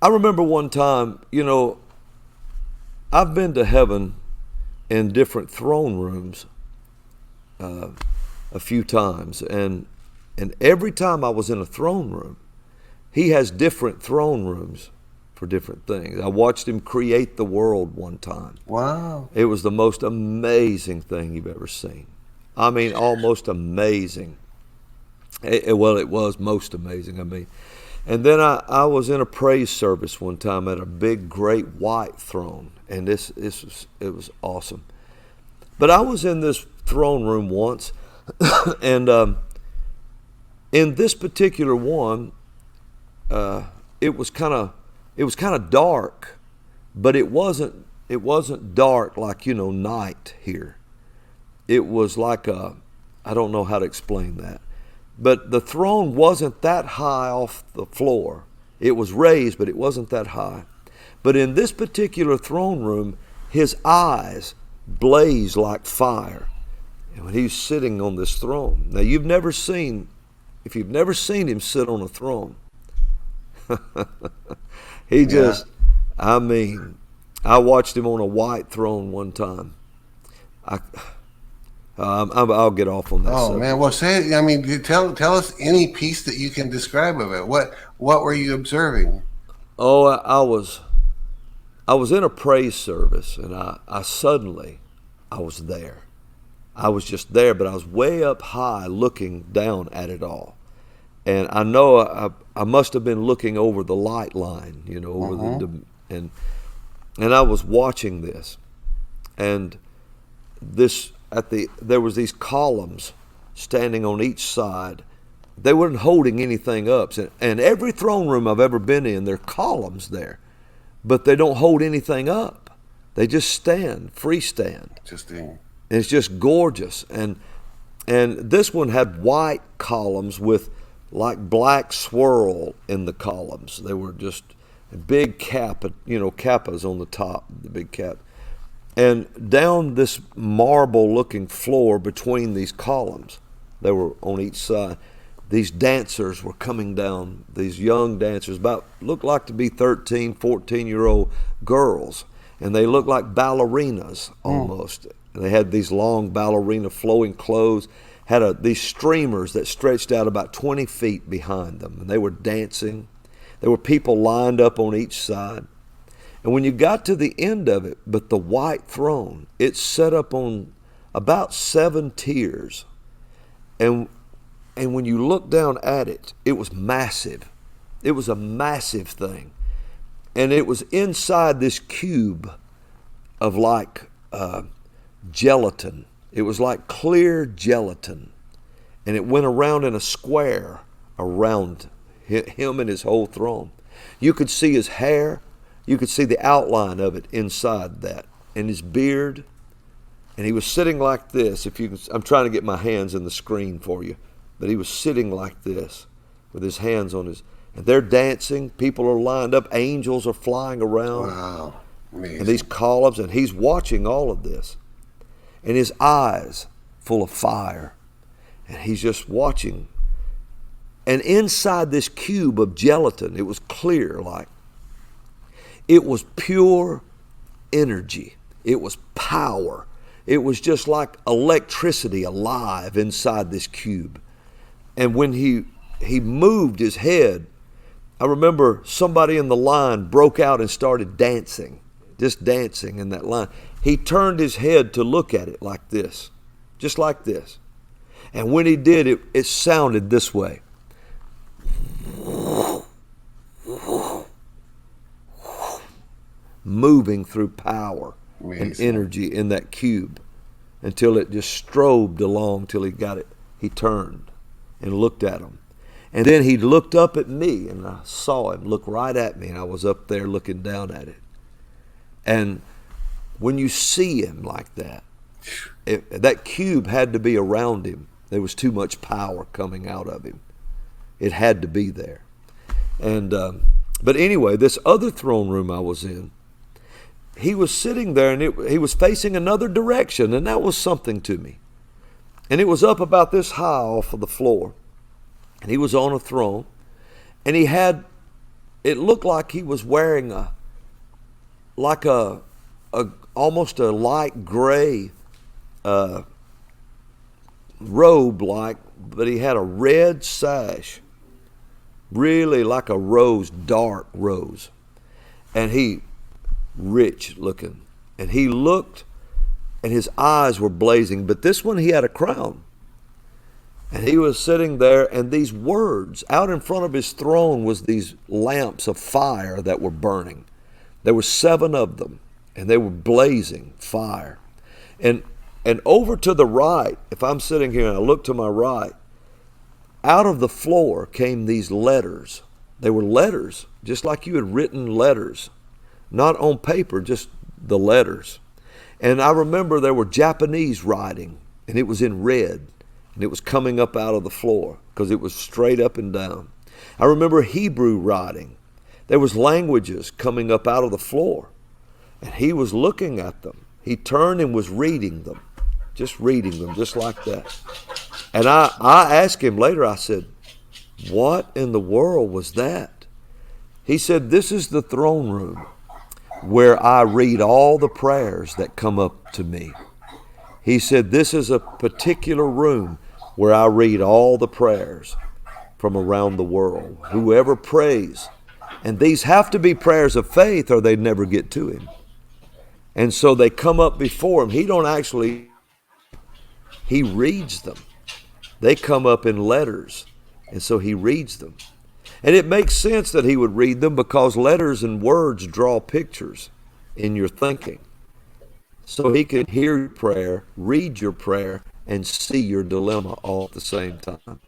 I remember one time, I've been to heaven in different throne rooms a few times, and every time I was in a throne room, he has different throne rooms for different things. I watched him create the world one time. Wow. It was the most amazing thing you've ever seen. I mean, almost amazing. It was most amazing. And then I was in a praise service one time at a big, great white throne, and it was awesome. But I was in this throne room once, and in this particular one, it was kind of dark, but it wasn't dark like night here. It was like I don't know how to explain that. But the throne wasn't that high off the floor. It was raised, but it wasn't that high. But in this particular throne room, his eyes blazed like fire. And when he's sitting on this throne. Now, if you've never seen him sit on a throne, I watched him on a white throne one time. I'll get off on that. Oh subject. man, well, say. I mean, tell us any piece that you can describe of it. What were you observing? Oh, I was in a praise service, and I suddenly was there. I was just there, but I was way up high, looking down at it all, and I know I must have been looking over the light line, over and I was watching this, and there was these columns standing on each side. They weren't holding anything up. And every throne room I've ever been in, there are columns there, but they don't hold anything up. They just stand, freestand. And it's just gorgeous. And this one had white columns with like black swirl in the columns. They were just a big kappas on the top, the big cap. And down this marble-looking floor between these columns, they were on each side, these dancers were coming down, these young dancers, looked like to be 13, 14-year-old girls. And they looked like ballerinas almost. And they had these long ballerina flowing clothes, had these streamers that stretched out about 20 feet behind them. And they were dancing. There were people lined up on each side. And when you got to the end of it, but the white throne, it's set up on about 7 tiers. And when you look down at it, it was massive. It was a massive thing. And it was inside this cube of like gelatin. It was like clear gelatin. And it went around in a square around him and his whole throne. You could see his hair. You could see the outline of it inside that, and his beard, and he was sitting like this. I'm trying to get my hands in the screen for you, but he was sitting like this with his hands on and they're dancing. People are lined up. Angels are flying around. Wow, amazing. And these columns, and he's watching all of this, and his eyes full of fire, and he's just watching. And inside this cube of gelatin, it was clear like. It was pure energy. It was power. It was just like electricity alive inside this cube. And when he moved his head, I remember somebody in the line broke out and started dancing, just dancing in that line. He turned his head to look at it like this, just like this. And when he did, it sounded this way. Moving through power and energy in that cube until it just strobed along till he got it. He turned and looked at him. And then he looked up at me, and I saw him look right at me, and I was up there looking down at it. And when you see him like that, that cube had to be around him. There was too much power coming out of him. It had to be there. And but anyway, this other throne room I was in, he was sitting there, and he was facing another direction, and that was something to me. And it was up about this high off of the floor, and he was on a throne, and he had it looked like he was wearing like a almost a light gray robe, but he had a red sash, really like a rose, dark rose, and he rich looking, and he looked, and his eyes were blazing. But this one, he had a crown, and he was sitting there, and these words out in front of his throne was these lamps of fire that were burning. There were 7 of them, and they were blazing fire. And over to the right, if I'm sitting here and I look to my right, out of the floor came these letters. They were letters, just like you had written letters, not on paper, just the letters. And I remember there were Japanese writing, and it was in red, and it was coming up out of the floor because it was straight up and down. I remember Hebrew writing. There was languages coming up out of the floor, and he was looking at them. He turned and was reading them, just like that. And I asked him later, I said, what in the world was that? He said, this is the throne room where I read all the prayers that come up to me. He said, this is a particular room where I read all the prayers from around the world. Whoever prays, and these have to be prayers of faith or they'd never get to him. And so they come up before him. He reads them. They come up in letters, and so he reads them. And it makes sense that he would read them because letters and words draw pictures in your thinking. So he could hear your prayer, read your prayer, and see your dilemma all at the same time.